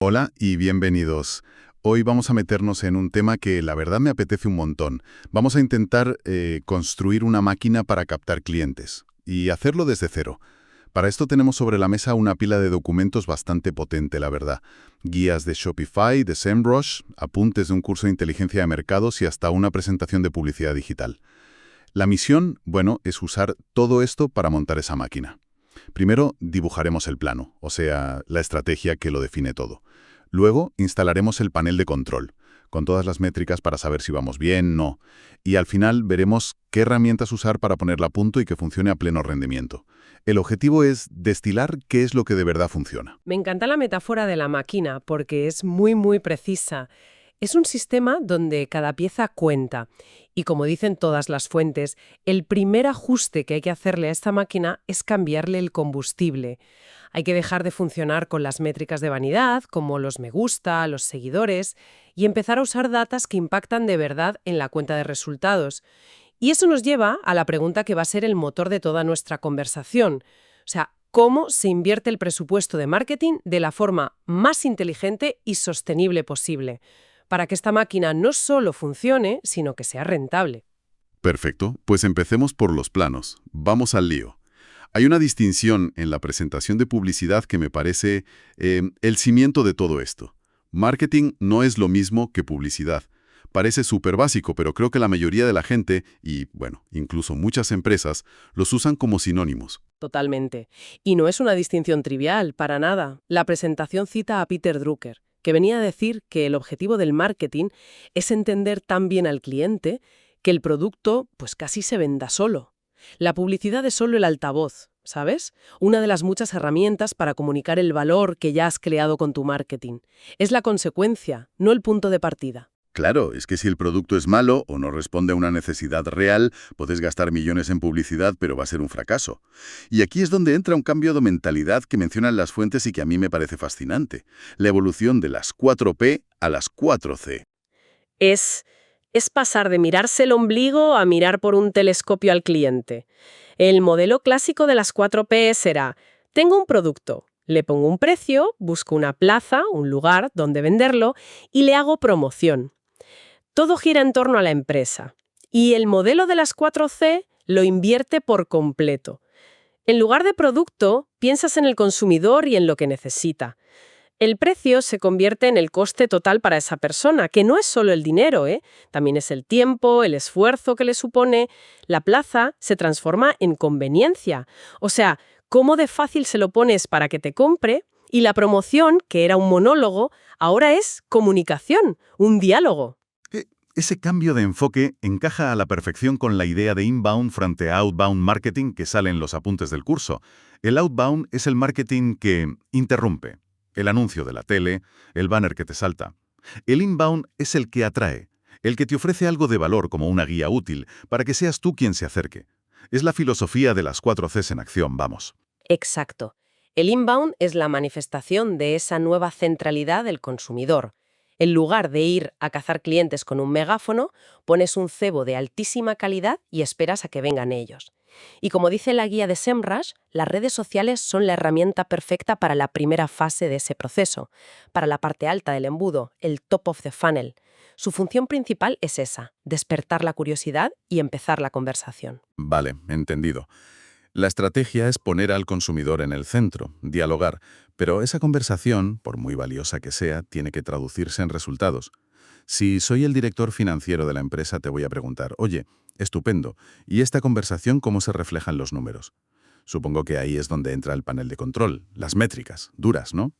Hola y bienvenidos. Hoy vamos a meternos en un tema que la verdad me apetece un montón. Vamos a intentar construir una máquina para captar clientes y hacerlo desde cero. Para esto tenemos sobre la mesa una pila de documentos bastante potente, la verdad. Guías de Shopify, de SEMrush, apuntes de un curso de inteligencia de mercados y hasta una presentación de publicidad digital. La misión, bueno, es usar todo esto para montar esa máquina. Primero dibujaremos el plano, o sea, la estrategia que lo define todo. Luego instalaremos el panel de control, con todas las métricas para saber si vamos bien, no. Y al final veremos qué herramientas usar para ponerla a punto y que funcione a pleno rendimiento. El objetivo es destilar qué es lo que de verdad funciona. Me encanta la metáfora de la máquina porque es muy precisa. Es un sistema donde cada pieza cuenta. Y como dicen todas las fuentes, el primer ajuste que hay que hacerle a esta máquina es cambiarle el combustible. Hay que dejar de funcionar con las métricas de vanidad, como los me gusta, los seguidores, y empezar a usar datos que impactan de verdad en la cuenta de resultados. Y eso nos lleva a la pregunta que va a ser el motor de toda nuestra conversación. O sea, ¿cómo se invierte el presupuesto de marketing de la forma más inteligente y sostenible posible? Para que esta máquina no solo funcione, sino que sea rentable. Perfecto, pues empecemos por los planos. Vamos al lío. Hay una distinción en la presentación de publicidad que me parece el cimiento de todo esto. Marketing no es lo mismo que publicidad. Parece súper básico, pero creo que la mayoría de la gente, y bueno, incluso muchas empresas, los usan como sinónimos. Totalmente. Y no es una distinción trivial, para nada. La presentación cita a Peter Drucker, que venía a decir que el objetivo del marketing es entender tan bien al cliente que el producto pues casi se venda solo. La publicidad es solo el altavoz, ¿sabes? Una de las muchas herramientas para comunicar el valor que ya has creado con tu marketing. Es la consecuencia, no el punto de partida. Claro, es que si el producto es malo o no responde a una necesidad real, puedes gastar millones en publicidad, pero va a ser un fracaso. Y aquí es donde entra un cambio de mentalidad que mencionan las fuentes y que a mí me parece fascinante. La evolución de las 4P a las 4C. Es, es pasar de mirarse el ombligo a mirar por un telescopio al cliente. El modelo clásico de las 4P será: tengo un producto, le pongo un precio, busco una plaza, un lugar donde venderlo y le hago promoción. Todo gira en torno a la empresa. Y el modelo de las 4C lo invierte por completo. En lugar de producto, piensas en el consumidor y en lo que necesita. El precio se convierte en el coste total para esa persona, que no es solo el dinero, ¿eh? También es el tiempo, el esfuerzo que le supone. La plaza se transforma en conveniencia. O sea, cómo de fácil se lo pones para que te compre, y la promoción, que era un monólogo, ahora es comunicación, un diálogo. Ese cambio de enfoque encaja a la perfección con la idea de inbound frente a outbound marketing que sale en los apuntes del curso. El outbound es el marketing que interrumpe. El anuncio de la tele, el banner que te salta. El inbound es el que atrae, el que te ofrece algo de valor como una guía útil para que seas tú quien se acerque. Es la filosofía de las 4Cs en acción, vamos. Exacto. El inbound es la manifestación de esa nueva centralidad del consumidor. En lugar de ir a cazar clientes con un megáfono, pones un cebo de altísima calidad y esperas a que vengan ellos. Y como dice la guía de SEMrush, las redes sociales son la herramienta perfecta para la primera fase de ese proceso, para la parte alta del embudo, el top of the funnel. Su función principal es esa: despertar la curiosidad y empezar la conversación. Vale, entendido. La estrategia es poner al consumidor en el centro, dialogar, pero esa conversación, por muy valiosa que sea, tiene que traducirse en resultados. Si soy el director financiero de la empresa, te voy a preguntar: oye, estupendo, ¿y esta conversación cómo se refleja en los números? Supongo que ahí es donde entra el panel de control, las métricas, duras, ¿no?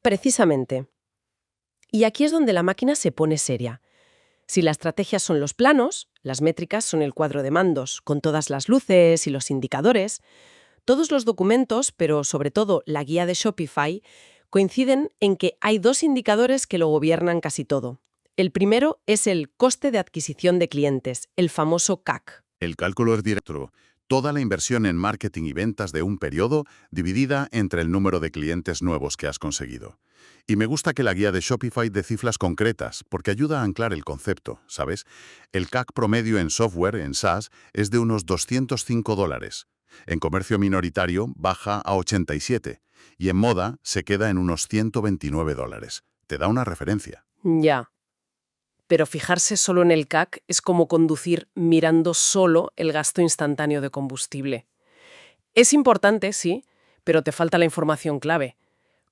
Precisamente. Y aquí es donde la máquina se pone seria. Si la estrategia son los planos, las métricas son el cuadro de mandos, con todas las luces y los indicadores. Todos los documentos, pero sobre todo la guía de Shopify, coinciden en que hay dos indicadores que lo gobiernan casi todo. El primero es el coste de adquisición de clientes, el famoso CAC. El cálculo es directo. Toda la inversión en marketing y ventas de un periodo dividida entre el número de clientes nuevos que has conseguido. Y me gusta que la guía de Shopify dé cifras concretas, porque ayuda a anclar el concepto, ¿sabes? El CAC promedio en software, en SaaS, es de unos $205. En comercio minoritario baja a 87 y en moda se queda en unos $129. Te da una referencia. Ya. Pero fijarse solo en el CAC es como conducir mirando solo el gasto instantáneo de combustible. Es importante, sí, pero te falta la información clave.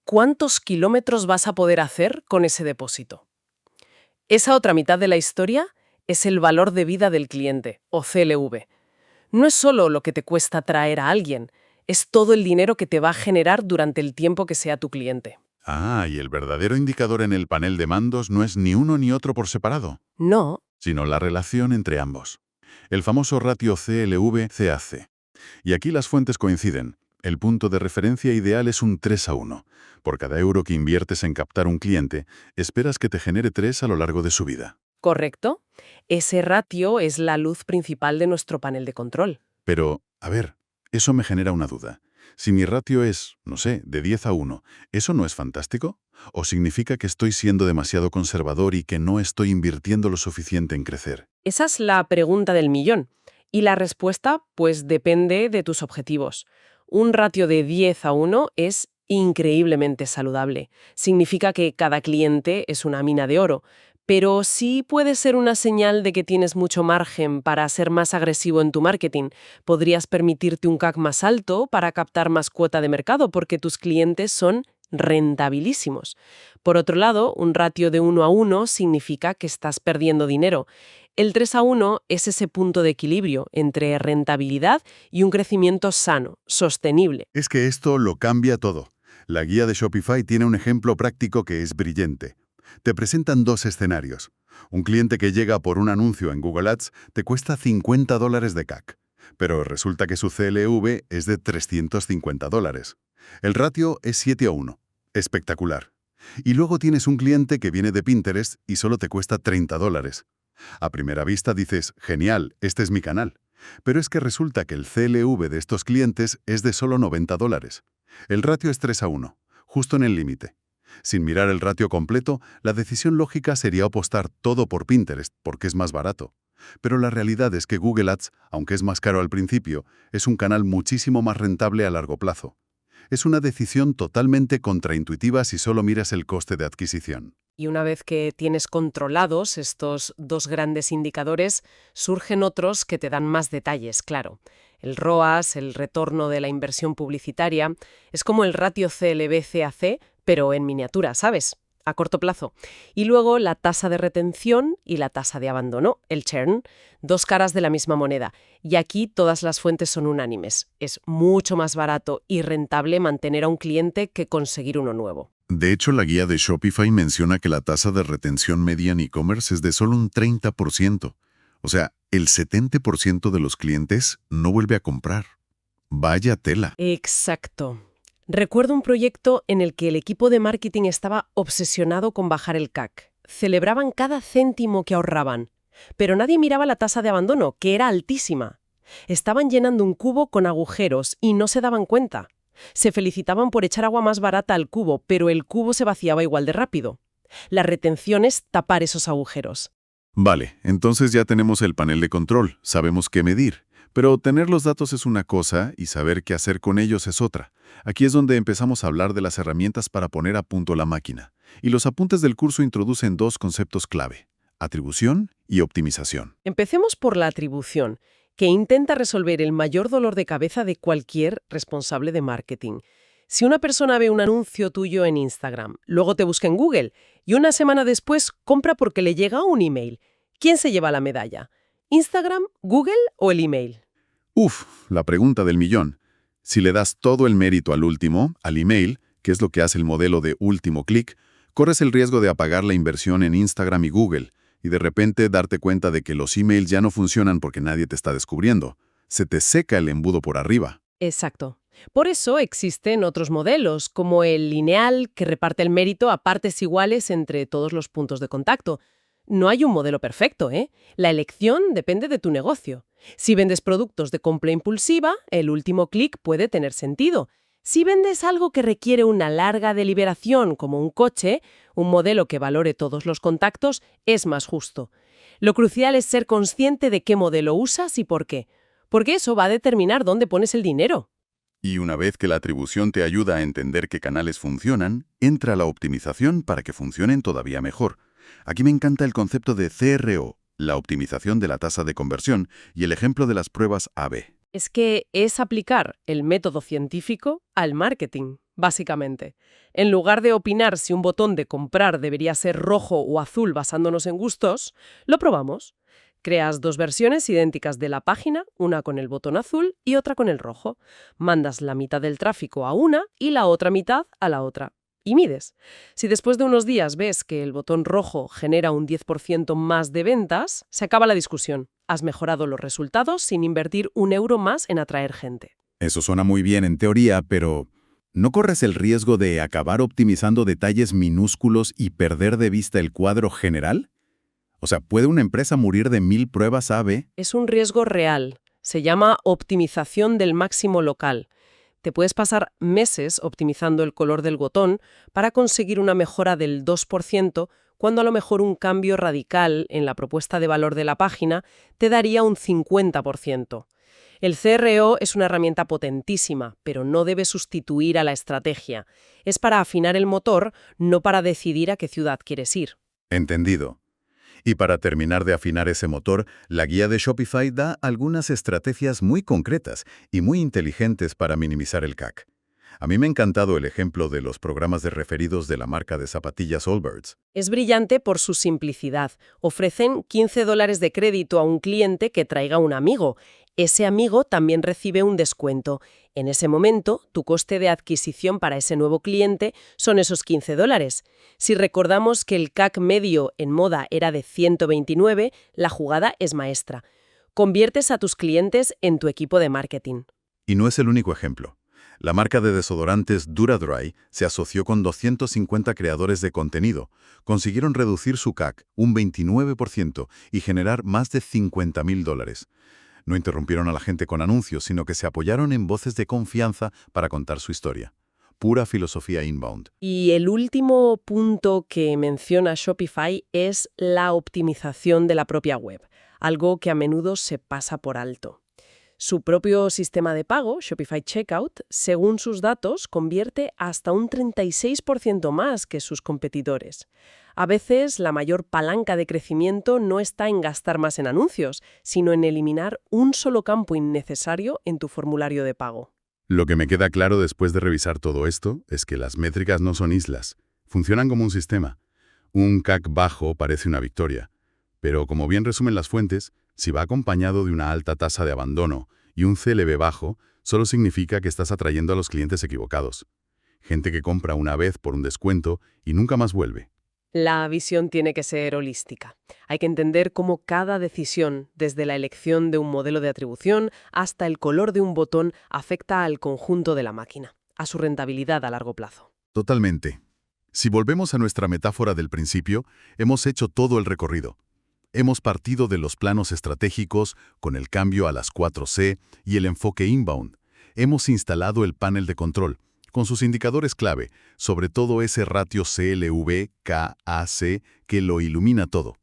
¿Cuántos kilómetros vas a poder hacer con ese depósito? Esa otra mitad de la historia es el valor de vida del cliente, o CLV. No es solo lo que te cuesta traer a alguien, es todo el dinero que te va a generar durante el tiempo que sea tu cliente. Ah, y el verdadero indicador en el panel de mandos no es ni uno ni otro por separado, No, sino la relación entre ambos. El famoso ratio CLV-CAC. Y aquí las fuentes coinciden. El punto de referencia ideal es un 3:1. Por cada euro que inviertes en captar un cliente, esperas que te genere 3 a lo largo de su vida. ¿correcto? Ese ratio es la luz principal de nuestro panel de control. Pero, a ver, eso me genera una duda. Si mi ratio es, no sé, de 10:1, ¿eso no es fantástico? ¿O significa que estoy siendo demasiado conservador y que no estoy invirtiendo lo suficiente en crecer? Esa es la pregunta del millón. Y la respuesta, pues, depende de tus objetivos. Un ratio de 10:1 es increíblemente saludable. Significa que cada cliente es una mina de oro. Pero sí puede ser una señal de que tienes mucho margen para ser más agresivo en tu marketing. Podrías permitirte un CAC más alto para captar más cuota de mercado porque tus clientes son rentabilísimos. Por otro lado, un ratio de 1:1 significa que estás perdiendo dinero. El 3:1 es ese punto de equilibrio entre rentabilidad y un crecimiento sano, sostenible. Es que esto lo cambia todo. La guía de Shopify tiene un ejemplo práctico que es brillante. Te presentan dos escenarios. Un cliente que llega por un anuncio en Google Ads te cuesta $50 de CAC, pero resulta que su CLV es de $350. El ratio es 7:1. Espectacular. Y luego tienes un cliente que viene de Pinterest y solo te cuesta $30. A primera vista dices, genial, este es mi canal. Pero es que resulta que el CLV de estos clientes es de solo $90. El ratio es 3:1, justo en el límite. Sin mirar el ratio completo, la decisión lógica sería apostar todo por Pinterest, porque es más barato. Pero la realidad es que Google Ads, aunque es más caro al principio, es un canal muchísimo más rentable a largo plazo. Es una decisión totalmente contraintuitiva si solo miras el coste de adquisición. Y una vez que tienes controlados estos dos grandes indicadores, surgen otros que te dan más detalles, claro. El ROAS, el retorno de la inversión publicitaria, es como el ratio CLV-CAC, pero en miniatura, ¿sabes? A corto plazo. Y luego la tasa de retención y la tasa de abandono, el churn, dos caras de la misma moneda. Y aquí todas las fuentes son unánimes. Es mucho más barato y rentable mantener a un cliente que conseguir uno nuevo. De hecho, la guía de Shopify menciona que la tasa de retención media en e-commerce es de solo un 30%. O sea, el 70% de los clientes no vuelve a comprar. Vaya tela. Exacto. Recuerdo un proyecto en el que el equipo de marketing estaba obsesionado con bajar el CAC. Celebraban cada céntimo que ahorraban, pero nadie miraba la tasa de abandono, que era altísima. Estaban llenando un cubo con agujeros y no se daban cuenta. Se felicitaban por echar agua más barata al cubo, pero el cubo se vaciaba igual de rápido. La retención es tapar esos agujeros. Vale, entonces ya tenemos el panel de control, sabemos qué medir. Pero tener los datos es una cosa y saber qué hacer con ellos es otra. Aquí es donde empezamos a hablar de las herramientas para poner a punto la máquina. Y los apuntes del curso introducen dos conceptos clave: atribución y optimización. Empecemos por la atribución, que intenta resolver el mayor dolor de cabeza de cualquier responsable de marketing. Si una persona ve un anuncio tuyo en Instagram, luego te busca en Google y una semana después compra porque le llega un email, ¿quién se lleva la medalla? ¿Instagram, Google o el email? La pregunta del millón. Si le das todo el mérito al último, al email, que es lo que hace el modelo de último clic, corres el riesgo de apagar la inversión en Instagram y Google y de repente darte cuenta de que los emails ya no funcionan porque nadie te está descubriendo. Se te seca el embudo por arriba. Exacto. Por eso existen otros modelos, como el lineal, que reparte el mérito a partes iguales entre todos los puntos de contacto. No hay un modelo perfecto, ¿eh? La elección depende de tu negocio. Si vendes productos de compra impulsiva, el último clic puede tener sentido. Si vendes algo que requiere una larga deliberación, como un coche, un modelo que valore todos los contactos es más justo. Lo crucial es ser consciente de qué modelo usas y por qué. porque eso va a determinar dónde pones el dinero. Y una vez que la atribución te ayuda a entender qué canales funcionan, entra la optimización para que funcionen todavía mejor. Aquí me encanta el concepto de CRO, la optimización de la tasa de conversión, y el ejemplo de las pruebas A/B. Es que es aplicar el método científico al marketing, básicamente. En lugar de opinar si un botón de comprar debería ser rojo o azul basándonos en gustos, lo probamos. Creas dos versiones idénticas de la página, una con el botón azul y otra con el rojo. Mandas la mitad del tráfico a una y la otra mitad a la otra. Y mides. Si después de unos días ves que el botón rojo genera un 10% más de ventas, se acaba la discusión. Has mejorado los resultados sin invertir un euro más en atraer gente. Eso suena muy bien en teoría, pero ¿no corres el riesgo de acabar optimizando detalles minúsculos y perder de vista el cuadro general? O sea, ¿puede una empresa morir de 1000 pruebas A/B? Es un riesgo real. Se llama optimización del máximo local. Te puedes pasar meses optimizando el color del botón para conseguir una mejora del 2%, cuando a lo mejor un cambio radical en la propuesta de valor de la página te daría un 50%. El CRO es una herramienta potentísima, pero no debe sustituir a la estrategia. Es para afinar el motor, no para decidir a qué ciudad quieres ir. Entendido. Y para terminar de afinar ese motor, la guía de Shopify da algunas estrategias muy concretas y muy inteligentes para minimizar el CAC. A mí me ha encantado el ejemplo de los programas de referidos de la marca de zapatillas Allbirds. Es brillante por su simplicidad. Ofrecen $15 de crédito a un cliente que traiga un amigo. Ese amigo también recibe un descuento. En ese momento, tu coste de adquisición para ese nuevo cliente son esos $15. Si recordamos que el CAC medio en moda era de 129, la jugada es maestra. Conviertes a tus clientes en tu equipo de marketing. Y no es el único ejemplo. La marca de desodorantes Duradry se asoció con 250 creadores de contenido. Consiguieron reducir su CAC un 29% y generar más de $50.000. No interrumpieron a la gente con anuncios, sino que se apoyaron en voces de confianza para contar su historia. Pura filosofía inbound. Y el último punto que menciona Shopify es la optimización de la propia web, algo que a menudo se pasa por alto. Su propio sistema de pago, Shopify Checkout, según sus datos, convierte hasta un 36% más que sus competidores. A veces, la mayor palanca de crecimiento no está en gastar más en anuncios, sino en eliminar un solo campo innecesario en tu formulario de pago. Lo que me queda claro después de revisar todo esto es que las métricas no son islas. Funcionan como un sistema. Un CAC bajo parece una victoria. Pero, como bien resumen las fuentes, si va acompañado de una alta tasa de abandono y un CLV bajo, solo significa que estás atrayendo a los clientes equivocados. Gente que compra una vez por un descuento y nunca más vuelve. La visión tiene que ser holística. Hay que entender cómo cada decisión, desde la elección de un modelo de atribución hasta el color de un botón, afecta al conjunto de la máquina, a su rentabilidad a largo plazo. Totalmente. Si volvemos a nuestra metáfora del principio, hemos hecho todo el recorrido. Hemos partido de los planos estratégicos con el cambio a las 4C y el enfoque inbound. Hemos instalado el panel de control, con sus indicadores clave, sobre todo ese ratio CLV-CAC que lo ilumina todo.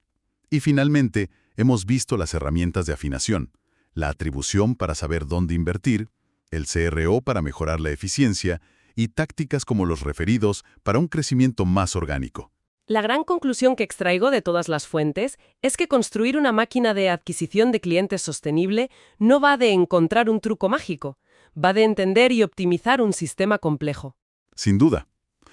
Y finalmente, hemos visto las herramientas de afinación, la atribución para saber dónde invertir, el CRO para mejorar la eficiencia y tácticas como los referidos para un crecimiento más orgánico. La gran conclusión que extraigo de todas las fuentes es que construir una máquina de adquisición de clientes sostenible no va de encontrar un truco mágico, va de entender y optimizar un sistema complejo. Sin duda,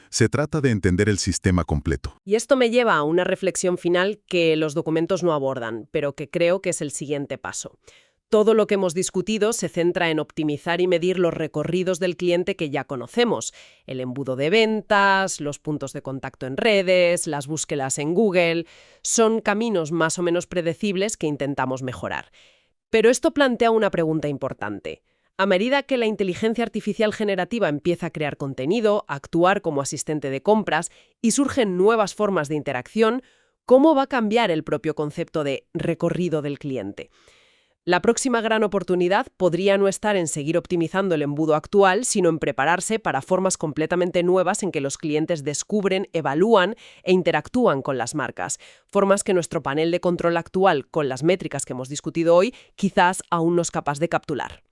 se trata de entender el sistema completo. Y esto me lleva a una reflexión final que los documentos no abordan, pero que creo que es el siguiente paso. Todo lo que hemos discutido se centra en optimizar y medir los recorridos del cliente que ya conocemos, el embudo de ventas, los puntos de contacto en redes, las búsquedas en Google. Son caminos más o menos predecibles que intentamos mejorar. Pero esto plantea una pregunta importante. A medida que la inteligencia artificial generativa empieza a crear contenido, a actuar como asistente de compras y surgen nuevas formas de interacción, ¿cómo va a cambiar el propio concepto de recorrido del cliente? La próxima gran oportunidad podría no estar en seguir optimizando el embudo actual, sino en prepararse para formas completamente nuevas en que los clientes descubren, evalúan e interactúan con las marcas. Formas que nuestro panel de control actual, con las métricas que hemos discutido hoy, quizás aún no es capaz de capturar.